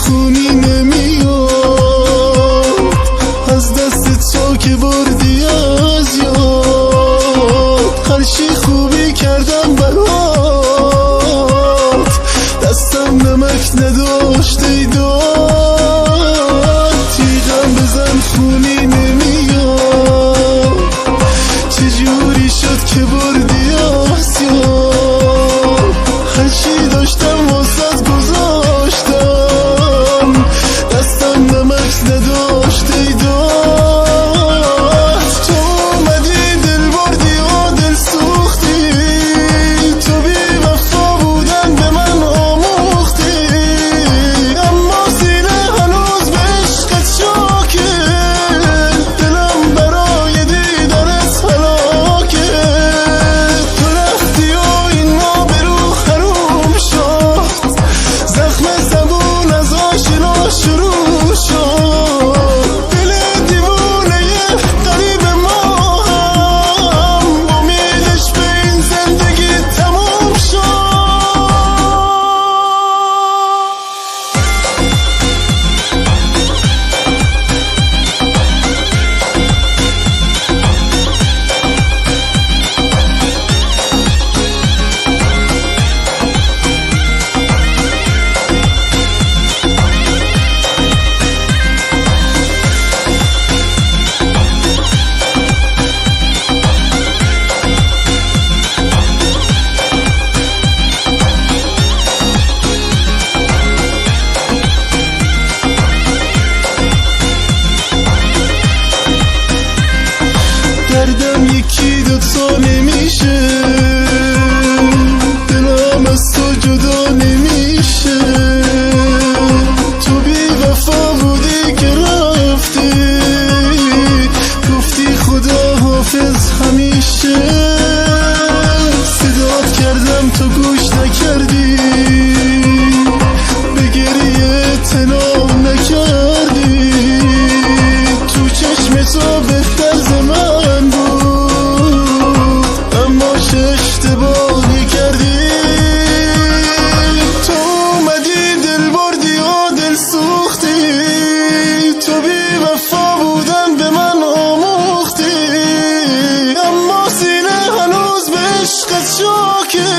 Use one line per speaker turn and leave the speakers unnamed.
خونی نمیاد، از دست تو که بردی از یاد. هر چی خوبی کردم برات، دستم نمک نداشت ای داد. تیغم بزن خونی نمیاد، چجوری شد که بردی از یاد. هر چی داشتم واسط گذاشتم، دستم نمک نداشت ای داد. تو اومدی دل بردی و دل سوختی، تو بی وفا بودن به من آموختی. اما سینه هنوز به عشقت شاکه، دلم برای دیدنت هلاکه. تو رفتی و این ما به رو حروم شد، زخم زبون از آشنا شروع شد. دل دیوونه قریب ما هم، امیدش به این زندگی تموم شد. دردم یکی دوتا نمیشه، دلم از تو جدا نمیشه. تو بی وفا بودی که رفتی، گفتی خدا حافظ همیشه. صدات کردم تو گوش نکردی، به گریه تنام نکردی. تو چشم تو بهتر ز من بود، اما چه اشتباهی کردی. تو اومدی دل بردی و دل سوختی، تو بی وفا بودن به من آموختی. اما سینه هنوز به عشقت شاکه،